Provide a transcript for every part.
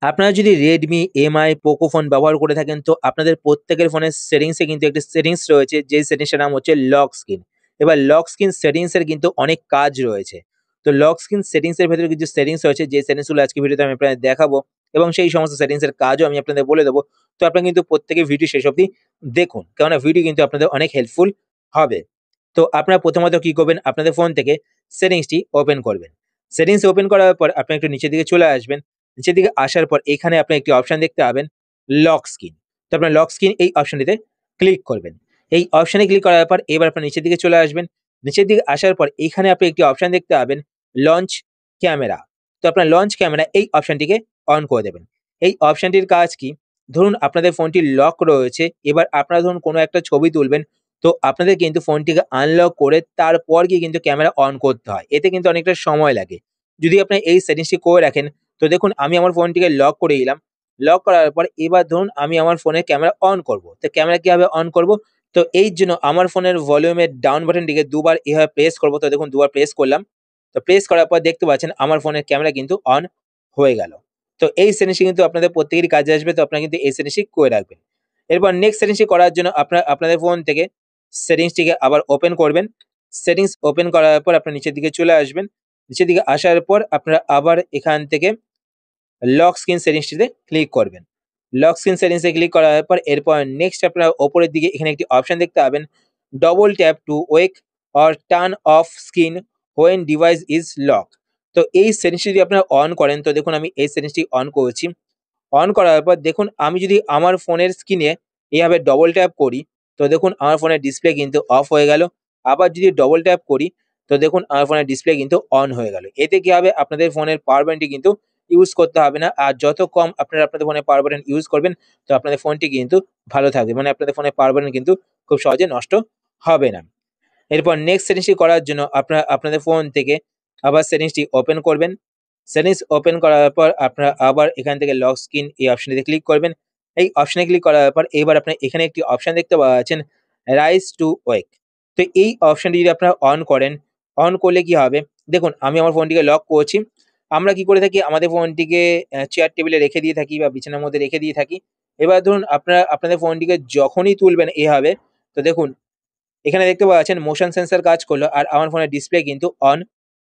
আপনারা যদি Redmi, MI, Poco phone ব্যবহার করে থাকেন তো আপনাদের প্রত্যেকের ফোনের সেটিংসে কিন্তু একটি সেটিংস রয়েছে যেই সেটিংসটার নাম হচ্ছে লক স্ক্রিন। এবার লক স্ক্রিন সেটিংসের কিন্তু অনেক কাজ রয়েছে। তো লক স্ক্রিন সেটিংসের ভেতরে কিছু সেটিংস রয়েছে যে সেটিংসগুলো আজকে ভিডিওতে আমি আপনাদের দেখাবো এবং সেই সমস্ত সেটিংসের কাজও আমি আপনাদের বলে দেবো। তো আপনারা কিন্তু প্রত্যেকে ভিডিও শেষ অবধি দেখুন। কেননা ভিডিও কিন্তু আপনাদের অনেক হেল্পফুল হবে। তো আপনারা প্রথমত কি করবেন? আপনাদের ফোন থেকে সেটিংসটি ওপেন করবেন। সেটিংস ওপেন করার পর আপনি একটু নিচের দিকে চলে আসবেন। নিচের দিকে আসার পর এখানে আপনি একটি অপশন দেখতে পাবেন লক স্ক্রিন। তো আপনার লক স্ক্রিন এই অপশনটিতে ক্লিক করবেন। এই অপশনে ক্লিক করার পর এবার আপনার নিচের দিকে চলে আসবেন। নিচের দিকে আসার পর এখানে আপনি একটি অপশন দেখতে পাবেন লঞ্চ ক্যামেরা। তো আপনার লঞ্চ ক্যামেরা এই অপশনটিকে অন করে দেবেন। এই অপশনটির কাজ কি? ধরুন আপনাদের ফোনটি লক রয়েছে। এবার আপনারা ধরুন কোনো একটা ছবি তুলবেন। তো আপনাদের কিন্তু ফোনটিকে আনলক করে তারপর গিয়ে কিন্তু ক্যামেরা অন করতে হয়। এতে কিন্তু অনেকটা সময় লাগে। যদি আপনি এই সেটিংসটি করে রাখেন তো দেখুন আমি আমার ফোনটিকে লক করে দিলাম। লক করার পর এবার ধরুন আমি আমার ফোনের ক্যামেরা অন করব। তো ক্যামেরা কিভাবে অন করব? তো এই জন্য আমার ফোনের ভলিউমের ডাউন বাটনটিকে দুবার এভাবে প্রেস করব। তো দেখুন দুবার প্রেস করলাম। তো প্রেস করার পর দেখতে পাচ্ছেন আমার ফোনের ক্যামেরা কিন্তু অন হয়ে গেল। তো এই সেটিংসটি কিন্তু আপনাদের প্রত্যেকেরই কাজে আসবে। তো আপনারা কিন্তু এই সেটিংসটি করে রাখবেন। এরপর নেক্সট সেটিংসটি করার জন্য আপনাদের ফোন থেকে সেটিংসটিকে আবার ওপেন করবেন। সেটিংস ওপেন করার পর আপনারা নিচের দিকে চলে আসবেন। নিচের দিকে আসার পর আপনারা আবার এখান থেকে লক স্ক্রিন সেটিংসটিতে ক্লিক করবেন। লক স্ক্রিন সেটিংসে ক্লিক করার পর এরপর নেক্সট আপনারা উপরের দিকে এখানে একটি অপশন দেখতে পাবেন double tap two ওয়েক or turn off screen when device is lock. তো এই সেটিংসটি যদি আপনারা অন করেন তো দেখুন আমি এই সেটিংসটি অন করেছি। অন করার পর দেখুন আমি যদি আমার ফোনের স্ক্রিনে এভাবে ডবল ট্যাপ করি তো দেখুন আমার ফোনের ডিসপ্লে কিন্তু অফ হয়ে গেল। আবার যদি ডবল ট্যাপ করি তো দেখুন আমার ফোনের ডিসপ্লে কিন্তু অন হয়ে গেল। এতে কি হবে? আপনাদের ফোনের পাওয়ার ব্যাংকটি কিন্তু ইউজ করতে হবে না। আর যত কম আপনারা আপনাদের ফোনে পাওয়ার বাটন ইউজ করবেন তো আপনাদের ফোনটি কিন্তু ভালো থাকবে। মানে আপনাদের ফোনের পাওয়ার বাটন কিন্তু খুব সহজে নষ্ট হবে না। এরপর নেক্সট সেটিংসটি করার জন্য আপনারা আপনাদের ফোন থেকে আবার সেটিংসটি ওপেন করবেন। সেটিংস ওপেন করার পর আপনারা আবার এখান থেকে লক স্ক্রিন এই অপশনটিতে ক্লিক করবেন। এই অপশনে ক্লিক করার পর এবার আপনারা এখানে একটি অপশন দেখতে পাচ্ছেন রাইজ টু ওয়েক। তো এই অপশনটি যদি আপনারা অন করেন, অন করলে কি হবে? দেখুন আমি আমার ফোনটিকে লক করছি। আমরা কি করে থাকি? আমাদের ফোনটিকে চেয়ার টেবিলে রেখে দিয়ে থাকি বা বিছানার মধ্যে রেখে দিয়ে থাকি। এবার ধরুন আপনারা আপনাদের ফোনটিকে যখনই তুলবেন এভাবে তো দেখুন এখানে দেখতে পাচ্ছেন মোশন সেন্সর কাজ করলো আর আমার ফোনের ডিসপ্লে কিন্তু অন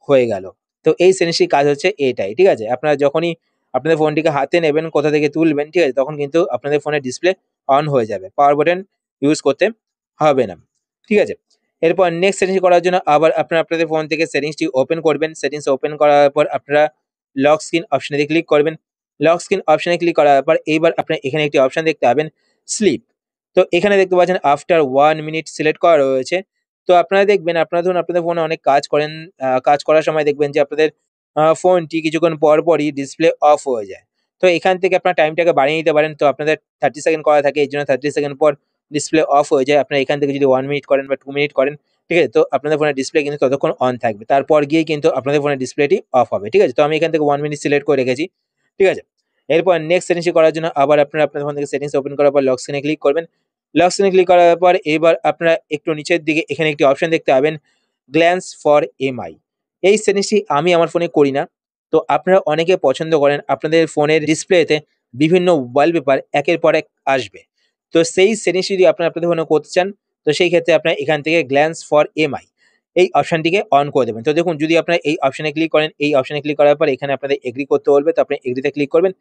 হয়ে গেল। তো এই সেটিংসটির কাজ হচ্ছে এটাই, ঠিক আছে? আপনারা যখনই আপনাদের ফোনটিকে হাতে নেবেন, কোথা থেকে তুলবেন, ঠিক আছে? তখন কিন্তু আপনাদের ফোনের ডিসপ্লে অন হয়ে যাবে। পাওয়ার বাটন ইউজ করতে হবে না। ঠিক আছে? এরপর নেক্সট সেটিংস করার জন্য আবার আপনারা আপনাদের ফোন থেকে সেটিংসটি ওপেন করবেন। সেটিংস ওপেন করার পর আপনারা লক স্ক্রিন অপশনে ক্লিক করবেন। লক স্ক্রিন অপশনে ক্লিক করার পর এইবার আপনারা এখানে একটি অপশন দেখতে পাবেন স্লিপ। তো এখানে দেখতে পাচ্ছেন আফটার 1 মিনিট সিলেক্ট করা রয়েছে। তো আপনারা দেখবেন আপনারা ধরুন আপনাদের ফোনে অনেক কাজ করেন, কাজ করার সময় দেখবেন যে আপনাদের ফোনটি কিছুক্ষণ পরই ডিসপ্লে অফ হয়ে যায়। তো এখান থেকে আপনার টাইমটাকে বাড়িয়ে নিতে পারেন। তো আপনাদের 30 সেকেন্ড করা থাকে এইজন্য 30 সেকেন্ড পর ডিসপ্লে অফ হয়ে যায়। আপনারা এখান থেকে যদি 1 মিনিট করেন বা 2 মিনিট করেন, ঠিক আছে? তো আপনাদের ফোনের ডিসপ্লে কিন্তু ততক্ষণ অন থাকবে। তারপর গিয়েই কিন্তু আপনাদের ফোনের ডিসপ্লেটি অফ হবে। ঠিক আছে? তো আমি এখান থেকে 1 মিনিট সিলেক্ট করে রেখেছি। ঠিক আছে? এরপর নেক্সট সেটিংসটি করার জন্য আবার আপনারা আপনাদের ফোন থেকে সেটিংস ওপেন করার পর লক স্ক্রিনে ক্লিক করবেন। লক স্ক্রিনে ক্লিক করার পর এবার আপনারা একটু নিচের দিকে এখানে একটি অপশন দেখতে পাবেন গ্ল্যান্স ফর এমআই। এই সেটিংসটি আমি আমার ফোনে করি না। তো আপনারা অনেকে পছন্দ করেন আপনাদের ফোনের ডিসপ্লেতে বিভিন্ন ওয়ালপেপার একের পর এক আসবে। তো সেই সেটিংসটি যদি আপনারা আপনাদের ফোনে করতে চান তো সেই ক্ষেত্রে আপনারা এখান থেকে গ্ল্যান্স ফর এমআই এই অপশনটিকে অন করে দেবেন। তো দেখুন যদি আপনারা এই অপশনে ক্লিক করেন, এই অপশনে ক্লিক করার পর এখানে আপনাদের এগ্রি করতে বলবে। তো আপনি এগ্রিতে ক্লিক করবেন।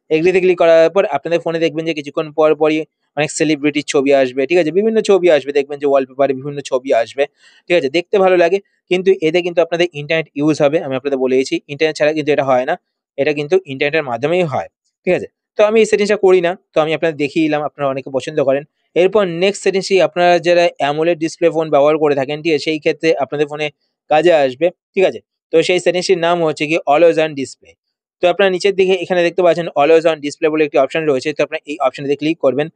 এগ্রিতে ক্লিক করার পর আপনাদের ফোনে দেখবেন যে কিছুক্ষণ পরই অনেক সেলিব্রিটির ছবি আসবে, ঠিক আছে? বিভিন্ন ছবি আসবে, দেখবেন যে ওয়ালপেপারে বিভিন্ন ছবি আসবে, ঠিক আছে? দেখতে ভালো লাগে কিন্তু এতে কিন্তু আপনাদের ইন্টারনেট ইউজ হবে। আমি আপনাদের বলে দিয়েছি ইন্টারনেট ছাড়া কিন্তু এটা হয় না। এটা কিন্তু ইন্টারনেটের মাধ্যমেই হয়, ঠিক আছে? তো আমি এই সেটিংসটা করি না। তো আমি আপনাদের দেখিয়ে দিলাম, আপনারা অনেকে পছন্দ করেন। এরপর নেক্সট সেটিংসটি আপনারা যারা অ্যামোলেড ডিসপ্লে ফোন ব্যবহার করে থাকেন, ঠিক আছে? সেই ক্ষেত্রে আপনাদের ফোনে কাজে আসবে, ঠিক আছে? তো সেই সেটিংসটির নাম হচ্ছে গিয়ে অলওয়েজ অন ডিসপ্লে। তো আপনারা নিচের দিকে এখানে দেখতে পাচ্ছেন অলওয়েজ অন ডিসপ্লে বলে একটি অপশন রয়েছে। তো আপনারা এই অপশনটিতে ক্লিক করবেন।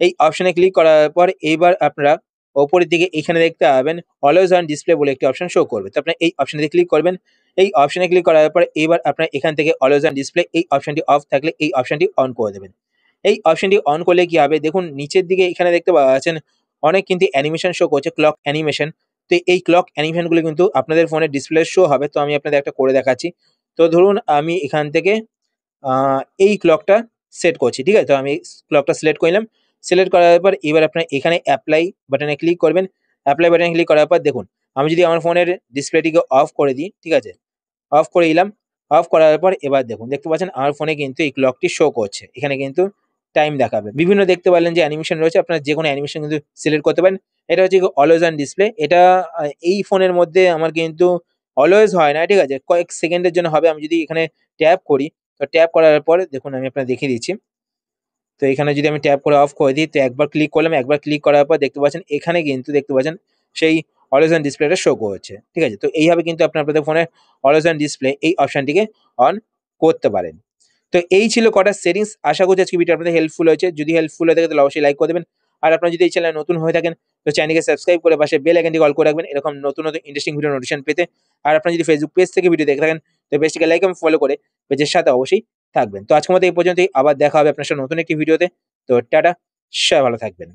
এই অপশনে ক্লিক করার পর এইবার আপনারা উপরের দিকে এখানে দেখতে পাবেন অলওয়েজ অন ডিসপ্লে বলে একটি অপশন শো করবে। তো আপনারা এই অপশনটিতে ক্লিক করবেন। এই অপশনে ক্লিক করার পর এবার আপনারা এখান থেকে অলওয়েজ অন ডিসপ্লে এই অপশনটি অফ থাকলে এই অপশনটি অন করে দেবেন। এই অপশনটি অন করলে কি হবে? দেখুন নিচের দিকে এখানে দেখতে পাচ্ছেন অনেক কিন্তু অ্যানিমেশন শো করছে, ক্লক অ্যানিমেশন। তো এই ক্লক অ্যানিমেশন গুলো কিন্তু আপনাদের ফোনের ডিসপ্লে শো হবে। তো আমি আপনাদের একটা করে দেখাচ্ছি। তো ধরুন আমি এখান থেকে এই ক্লকটা সেট করছি, ঠিক আছে? তো আমি ক্লকটা সিলেক্ট করলাম। সিলেক্ট করার পর এবার আপনার এখানে অ্যাপ্লাই বাটনে ক্লিক করবেন। অ্যাপ্লাই বাটনে ক্লিক করার পর দেখুন, আমি যদি আমার ফোনের ডিসপ্লেটিকে অফ করে দিই, ঠিক আছে? অফ করে দিলাম। অফ করার পর এবার দেখুন, দেখতে পাচ্ছেন আমার ফোনে কিন্তু এই ক্লকটি শো করছে। এখানে কিন্তু টাইম দেখাবে। বিভিন্ন দেখতে পারলেন যে অ্যানিমেশন রয়েছে, আপনারা যেকোনো অ্যানিমেশন কিন্তু সিলেক্ট করতে পারেন। এটা হচ্ছে অলওয়েজ অন ডিসপ্লে। এটা এই ফোনের মধ্যে আমার কিন্তু অলওয়েজ হয় না, ঠিক আছে? কয়েক সেকেন্ডের জন্য হবে। আমি যদি এখানে ট্যাপ করি, তো ট্যাপ করার পরে দেখুন আমি আপনাদের দেখিয়ে দিচ্ছি। তো এখানে যদি আমি ট্যাপ করে অফ করে দিই, তো একবার ক্লিক করলাম, একবার ক্লিক করার পর দেখতে পাচ্ছেন এখানে কিন্তু দেখতে পাচ্ছেন সেই অলওয়েজ অন ডিসপ্লেটা শো করছে, ঠিক আছে? তো এইভাবে কিন্তু আপনাদের ফোনের অলওয়েজ অন ডিসপ্লে এই অপশনটিকে অন করতে পারেন। তো এই ছিল কটা সেটিংস। আশা করছি আজকে ভিডিও আপনাদের হেল্পফুল হয়েছে। যদি হেল্পফুল হয়ে থাকে তাহলে অবশ্যই লাইক করে দেবেন। আর আপনারা যদি এই চ্যানেলে নতুন হয়ে থাকেন, তো চ্যানেলকে সাবস্ক্রাইব করে পাশে বেল আইকনটি অল করে রাখবেন এরকম নতুন নতুন ইন্টারেস্টিং ভিডিও নোটিফিকেশন পেতে। আর আপনারা যদি ফেসবুক পেজ থেকে ভিডিও দেখে থাকেন, তো পেজটিকে লাইক এবং ফলো করে পেজের সাথে অবশ্যই থাকবেন। তো আজকের মতো এই পর্যন্তই। আবার দেখা হবে আপনার সাথে নতুন একটি ভিডিওতে। তো টাটা, সবাই ভালো থাকবেন।